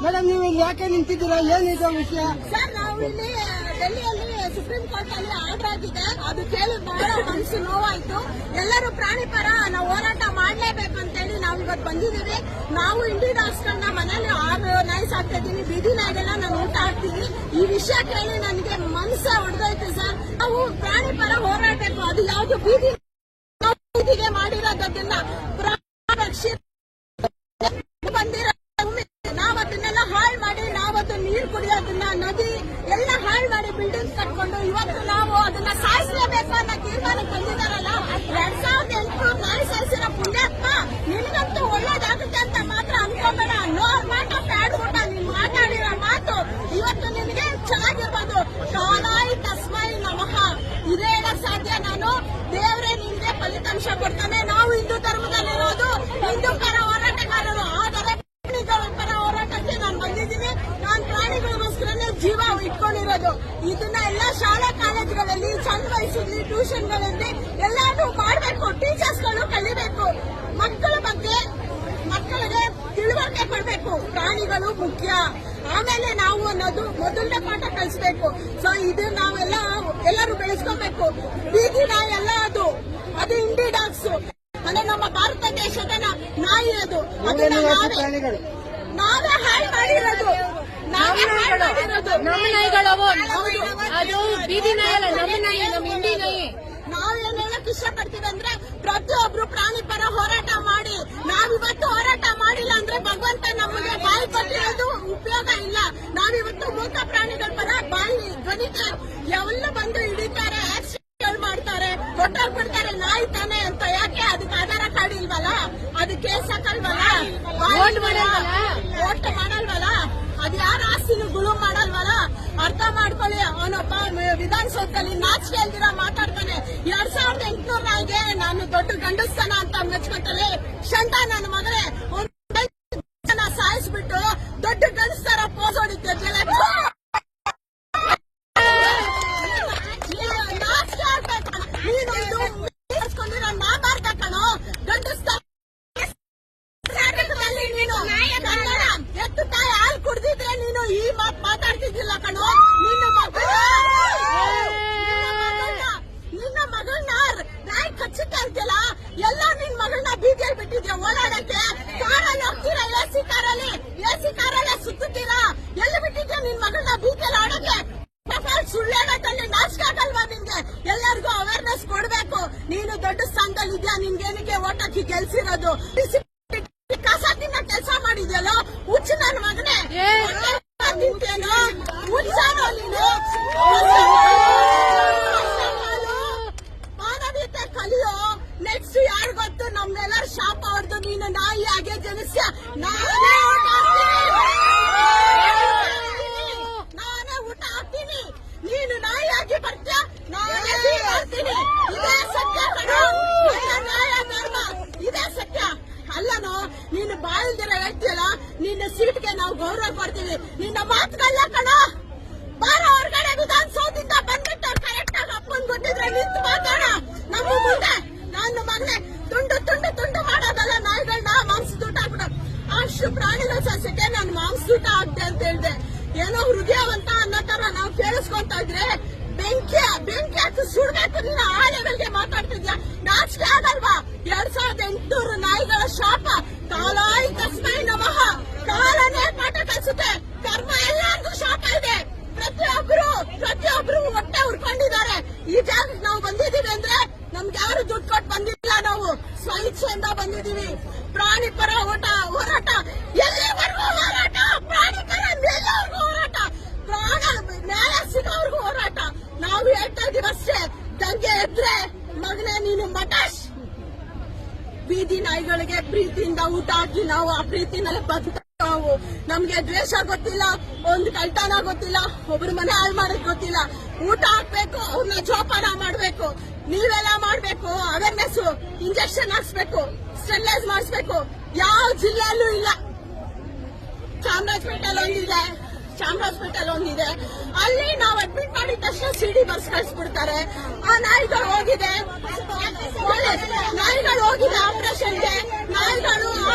Madam ನೀವು ಇಲ್ಲಿ ಯಾಕೆ ನಿಂತಿದ್ದೀರಾ? ಏನಿದೆ ವಿಷಯ? ಸರ್, ನಾವು ಇಲ್ಲಿ ಡೆಲ್ಲಿಯಲ್ಲಿ ಸುಪ್ರೀಂ ಕೋರ್ಟ್ ಅಲ್ಲಿ ಆರ್ಡರ್ ಆಗಿದೆ. ಅದು ಕೇಳಿ ಬಹಳ ಮನಸ್ಸು ನೋವಾಯ್ತು. ಎಲ್ಲರೂ ಪ್ರಾಣಿ ಪರ ನಾವು ಹೋರಾಟ ಮಾಡಲೇಬೇಕು ಅಂತ ಹೇಳಿ ನಾವು ಇವತ್ತು ಬಂದಿದ್ದೀವಿ. ನಾವು ಇಂಡಿ ಡಾಗ್ಸ್ಗಳನ್ನ ಮನೇಲಿ 6 ನಾಯಿ ಸಾಕ್ತಾ ಇದ್ದೀನಿ. ಬೀದಿ ನಾಯಿಗಳನ್ನ ನಾನು ಊಟ ಹಾಕ್ತೀನಿ. ಈ ವಿಷಯ ಕೇಳಿ ನನಗೆ ಮನಸ್ಸು ಹೊಡೆದೋಯ್ತು ಸರ್. ನಾವು ಪ್ರಾಣಿ ಪರ ಹೋರಾಡಬೇಕು. ಅದು ಯಾವುದು ಬೀದಿಗೆ ಮಾಡಿರೋದನ್ನ ಬಂದಿರೋ ನಾವ್ ಅದನ್ನೆಲ್ಲ ಹಾಳು ಮಾಡಿ ನಾವತ್ತು ನೀರು ಕುಡಿಯೋದನ್ನ ನದಿ ಎಲ್ಲ ಹಾಳು ಮಾಡಿ ಬಿಲ್ಡಿಂಗ್ಸ್ ಕಟ್ಕೊಂಡು ಇವತ್ತು ನಾವು ಅದನ್ನ ಸಾಯಿಸಲೇಬೇಕು ಅನ್ನೋ ತೀರ್ಮಾನ ತಂದಿದಾರಲ್ಲ. 2008 ನಾಯಿ ಸಾಯಿಸಿರೋ ಪುಣ್ಯಾತ್ಮ ನಿನ್ಗಂತೂ ಒಳ್ಳೇದಾಗುತ್ತೆ ಅಂತ ಮಾತ್ರ ಅನ್ಕೋಬೇಡ. ನೋರ್ ಮಾಟ ಆಡ್ಬಿಟ್ಟ ನೀನ್ ಮಾತಾಡಿರೋ ಮಾತು ಇವತ್ತು ನಿನ್ಗೆ ಚೆನ್ನಾಗಿರ್ಬೋದು. ಕಾಲಾಯಿ ತಸ್ಮೈ ನಮಃ ಇದೇ ಹೇಳಕ್ ಸಾಧ್ಯ. ನಾನು ದೇವರೇ ನಿನ್ಗೆ ಫಲಿತಾಂಶ ಕೊಡ್ತಾನೆ. ನಾವು ಹಿಂದೂ ಧರ್ಮದಲ್ಲಿರೋದು ಹಿಂದೂ ಪರ ಹೋರಾಟಗಾರರು. ಆದರೆ ಪರ ಹೋರಾಟಕ್ಕೆ ನಾನು ಬಂದಿದ್ದೀನಿ. ನಾನು ಪ್ರಾಣಿಗಳಿಗೋಸ್ಕರನೇ ಜೀವ ಇಟ್ಕೊಂಡಿರೋದು. ಇದನ್ನ ಎಲ್ಲ ಶಾಲಾ ಕಾಲೇಜುಗಳಲ್ಲಿ ಸಣ್ಣ ವಯಸ್ಸಲ್ಲಿ ಟ್ಯೂಷನ್ಗಳಲ್ಲಿ ಎಲ್ಲಾನು ಮಾಡಬೇಕು. ಟೀಚರ್ಸ್ಗಳು ಕಲಿಬೇಕು. ಮಕ್ಕಳ ಬಗ್ಗೆ ಮಕ್ಕಳಿಗೆ ತಿಳುವಳಿಕೆ ಕೊಡಬೇಕು. ಪ್ರಾಣಿಗಳು ಮುಖ್ಯ, ಆಮೇಲೆ ನಾವು ಅನ್ನೋದು ಮೊದಲನೇ ಪಾಠ ಕಲಿಸಬೇಕು. ಸೊ ಇದು ನಾವೆಲ್ಲ ಎಲ್ಲರೂ ಬೆಳೆಸ್ಕೋಬೇಕು. ಬೀದಿ ನಾಯಿ ಎಲ್ಲ ಅದು ಇಂಡಿ ಡಾಗ್ಸ್. ಅಂದ್ರೆ ನಮ್ಮ ಭಾರತ ದೇಶದ ನಾಯಿ ಅದು. ಅದನ್ನ ನಾವೇ ಹಾಳು ಮಾಡಿರೋದು. ನಮ್ಮ ನಾಯಿಗಳವು ಅದು ಬೀದಿ ನಾಯಿ ಅಲ್ಲ, ನಮ್ಮ ನಾಯಿ, ನಮ್ಮ ಇಂಡಿ ನಾಯಿ. ನಾವೇನ್ ಹೇಳಕ್ ಇಷ್ಟಪಡ್ತೀವಿ ಅಂದ್ರೆ ಪ್ರತಿಯೊಬ್ರು ಪ್ರಾಣಿ ಪರ ಹೋರಾಟ ಮಾಡಿ. ನಾವಿವತ್ತು ಹೋರಾಟ ಮಾಡಿಲ್ಲ ಅಂದ್ರೆ ಭಗವಂತ ನಮಗೆ ಬಾಯಿ ಕೊಟ್ಟಿರೋದು ಉಪಯೋಗ ಇಲ್ಲ. ನಾವಿವತ್ತು ಮೂಕ ಪ್ರಾಣಿಗಳ ಪರ ಬಾಯಿ ಧ್ವನಿಗೆ ಎಲ್ಲ ಬಂದು ಹಿಡಿತಾರೆ, ಆಕ್ಸಿಡೆಂಟ್ ಮಾಡ್ತಾರೆ, ಹೊಟ್ಟೋಗ್ಬಿಡ್ತಾರೆ. ನಾಯಿ ತಾನೆ ಅಂತ ಯಾಕೆ? ಅದಕ್ಕೆ ಆಧಾರ ಕಾರ್ಡ್ ಇಲ್ವಲ್ಲ, ಅದು ಕೇಸ್ ಹಾಕಲ್ವಲ್ಲ, ಓಟ್ ಮಾಡಲ್ವಲ್ಲ, ಅದು ಯಾರ ಆಸ್ತಿನೂ ಗುಳು ಮಾಡಲ್ವಲ್ಲ. ಅರ್ಥ ಮಾಡ್ಕೊಳ್ಳಿ. ಅವನೊಬ್ಬ ವಿಧಾನಸೌಧದಲ್ಲಿ ನಾಚಿಕೆ ಇಲ್ದಿರ ಮಾತಾಡ್ತಾನೆ. 2800 ನಾಯಿಗೆ ನಾನು ದೊಡ್ಡ ಗಂಡಸ್ತನ ಅಂತ ಮೆಚ್ಕೊತಾನೆ. ಶಂಟ ನನ್ನ ಮಗನೇ ಸಾಯಿಸ್ಬಿಟ್ಟು ದೊಡ್ಡ ಗಂಡಸ್ತರ ಪೋಸ್ ಹೊಡಿತೀಯ. ನಾಚಿಕೆ ಆಗ್ಬೇಕು. ನೀನೊಂದು ಮಾತಾಡ್ತಾ ಕಣೋ ಗಂಡಸ್ತ ನೀನು ಎತ್ತು ತಾಯಿ ಹಾಲು ಕುಡ್ದಿದ್ರೆ ನೀನು ಈ ಮಾತು ಮಾತಾಡ್ತಿದ್ದಿಲ್ಲ ಕಣೋ. ನಿನ್ನ ಮಗಳನ್ನ ನಾಯಿ ಕಚ್ಚುತ್ತೆ ಅಂತಿಲ್ಲ. ಎಲ್ಲ ನಿನ್ ಮಗಳನ್ನ ಬೀದಿಯಲ್ಲಿ ಬಿಟ್ಟಿದ್ಯಾ ಓಡಾಡಕ್ಕೆ. ಕಾರಲ್ಲಿ ಹೋಗ್ತೀರಾ, ಎಸಿ ಕಾರಲ್ಲೇ ಸುತ್ತೀರಾ. ಎಲ್ಲಿ ಬಿಟ್ಟಿದ್ಯಾ ನಿನ್ ಮಗಳನ್ನ ಬೀದಿಯಲ್ಲಿ ಆಡಕ್ಕೆ? ಸುಳ್ಳೇನದಲ್ಲಿ ನಾಚಿಕೆ ಆಗಲ್ವಾ ನಿನ್ಗೆ? ಎಲ್ಲರಿಗೂ ಅವೇರ್ನೆಸ್ ಕೊಡ್ಬೇಕು. ನೀನು ದೊಡ್ಡ ಸ್ಥಾನದಲ್ಲಿ ಇದ್ಯಾ, ನಿನ್ಗೇನಿಗೆ ಓಟಕ್ಕೆ ಗೆಲ್ಸಿರೋದು. ಕಸ ತಿನ್ನ ಕೆಲಸ ಮಾಡಿದ್ಯಲ್ಲ ಹುಚ್ಚ ನನ್ನ ಮಗನೇ. ತಿಂತೇನೋ ಹುಚ್ಚಾನೋ ನೀನು? ಮಾನವೀಯತೆ ಕಲಿಯೋ. ನೆಕ್ಸ್ಟ್ ಯಾರು ಗೊತ್ತು? ನಮ್ನೆಲ್ಲರ ಶಾಪ ಹೊಡೆದು ನೀನು ನಾಯಿ ಹಾಗೆ ಜನಿಸ್ಯ. ನಾನೇ ಊಟ ಹಾಕ್ತೀನಿ, ನೀನು ನಾಯಿ ಆಗಿ ಬರ್ತೀಯ, ನಾನೇ ಮಾಡ್ತೀನಿ. ಇದೇ ಸತ್ಯ ಕಣೋ. ನ್ಯಾಯ ಧರ್ಮ ಇದೇ ಸತ್ಯ. ಅಲ್ಲನೋ ನೀನು ಬಾಯಿಲ್ದಿರ ಹೇಳ್ತೀಯಲ್ಲ, ನಿನ್ನ ಸೀಟ್ಗೆ ನಾವು ಗೌರವ ಕೊಡ್ತೀವಿ. ನಿನ್ನ ಮಾತುಗಲ್ಲ ಕಣ. ಬಾರ ಹೊರಗಡೆ ವಿಧಾನಸೌಧದಿಂದ ಬಂದ್ಬಿಟ್ಟು ಕರೆಕ್ಟ್ ಆಗಿ ಅಪ್ಪನ್ ಕೊಟ್ಟಿದ್ರೆ ನಿಂತು ಮಾತಾಡ ನಮ್ಮ ಮುಂದೆ. ನನ್ನ ಮಗನೇ ತುಂಡು ಮಾಡೋದಲ್ಲ ನಾಯಿಗಳನ್ನ ಮಾಂಸದೂಟ ಆಗ್ಬಿಡ. ಅಷ್ಟು ಪ್ರಾಣಿಗಳ ಸಸ್ಯಕ್ಕೆ ನಾನು ಮಾಂಸದೂಟ ಆಗ್ತೆ ಅಂತ ಹೇಳ್ದೆ. ಏನೋ ಹೃದಯವಂತ ಅನ್ನೋ ತರ ನಾವು ಕೇಳಿಸ್ಕೊಂತ ಇದ್ರೆ ಬೆಂಕಿ ಹಾಕಿ ಸುಡ್ಬೇಕು. ನೀನು ಆ ಲೆವೆಲ್ಗೆ ಮಾತಾಡ್ತಿದ್ಯಾ? ನಾಚಿಕೆ ಆಗಲ್ವಾ? 2800 ನಾಯಿಗಳ ಶಾಪ. ಕಾಲಾಯಿ ತಸ್ಮೈ ನಮಃ. ಕಾಲನೇ ಪಾಠ ಕಲಿಸುತ್ತೆ. ಕರ್ಮ ಎಲ್ಲರಿಗೂ ಶಾಪ ಇದೆ. ಪ್ರತಿಯೊಬ್ರು ಹೊಟ್ಟೆ ಉರ್ಕೊಂಡಿದ್ದಾರೆ. ಈ ಜಾಗಕ್ಕೆ ನಾವು ಬಂದಿದ್ದೀವಿ ಅಂದ್ರೆ ನಮ್ಗೆ ಯಾರು ದುಡ್ಡು ಕೊಟ್ಟು ಬಂದಿಲ್ಲ. ನಾವು ಸ್ವಇಚ್ಛೆಯಿಂದ ಬಂದಿದ್ದೀವಿ. ಪ್ರಾಣಿ ಪರ ಹೋರಾಟ ಎಲ್ಲಿವರೆಗೂ ಹೋರಾಟ. ಪ್ರಾಣಿ ಪರ ಎಲ್ಲರಿಗೂ ಹೋರಾಟ. ಪ್ರಾಣ ನ್ಯಾಯ ಸಿಗೋರ್ಗೂ ಹೋರಾಟ. ನಾವು ಹೇಳ್ತಾ ಇದೀವಿ ಅಷ್ಟೇ. ದಂಗೆ ಎದ್ರೆ ಮಗನೇ ನೀನು ಮಟಾಶ್. ಬೀದಿ ನಾಯಿಗಳಿಗೆ ಪ್ರೀತಿಯಿಂದ ಊಟ ಹಾಕಿ ನಾವು ಆ ಪ್ರೀತಿನಲ್ಲಿ ಬದುಕ. ನಾವು ನಮ್ಗೆ ದ್ವೇಷ ಗೊತ್ತಿಲ್ಲ, ಒಂದು ಕಳ್ತನ ಗೊತ್ತಿಲ್ಲ, ಒಬ್ರು ಮನೆ ಹಾಳು ಮಾಡೋದ್ ಗೊತ್ತಿಲ್ಲ. ಊಟ ಹಾಕ್ಬೇಕು, ಅವ್ರನ್ನ ಜೋಪಾನ ಮಾಡ್ಬೇಕು. ನೀವೆಲ್ಲ ಮಾಡ್ಬೇಕು. ಅವೇರ್ನೆಸ್, ಇಂಜೆಕ್ಷನ್ ಹಾಕ್ಸ್ಬೇಕು, ಸ್ಟೆರಿಲೈಸ್ ಮಾಡಿಸ್ಬೇಕು. ಯಾವ ಜಿಲ್ಲೆಯಲ್ಲೂ ಇಲ್ಲ. ಚಾಮರಾಜಪೇಟೆಲ್ ಒಂದಿದೆ. ಅಲ್ಲಿ ನಾವು ಅಡ್ಮಿಟ್ ಮಾಡಿದ ತಕ್ಷಣ ಸಿಡಿ ಬಸ್ ಕಳಿಸ್ಬಿಡ್ತಾರೆ. ಆ ನಾಯಿಗಳು ಹೋಗಿದೆ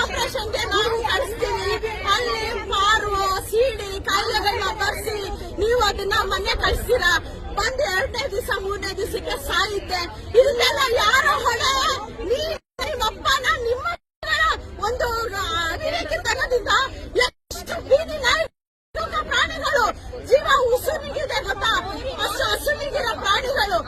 ಆಪರೇಷನ್ಗೆ ನಾವು ಕಳಿಸ್ತೀವಿ. ಅಲ್ಲಿ ಕಾರು ಅದನ್ನ ಮೊನ್ನೆ ಕಳಿಸ್ತೀರಾ, ಬಂದ್ 2ನೇ ದಿವಸ 3ನೇ ದಿವಸಕ್ಕೆ ಸಾಯುತ್ತೆ. ಇದನ್ನೆಲ್ಲ ಯಾರೋ ಹೊಣೆ? ನಿಮ್ಮಪ್ಪನ ನಿಮ್ಮ ಒಂದು ಅವಿವೇಕತನದಿಂದ ಎಷ್ಟು ಬೀದಿ ನಾಯಿ ಪ್ರಾಣಿಗಳು ಜೀವ ಉಸುರಿಗಿದೆ ಗೊತ್ತಾ? ಅಷ್ಟು ಹಸುವಿಗಿರೋ ಪ್ರಾಣಿಗಳು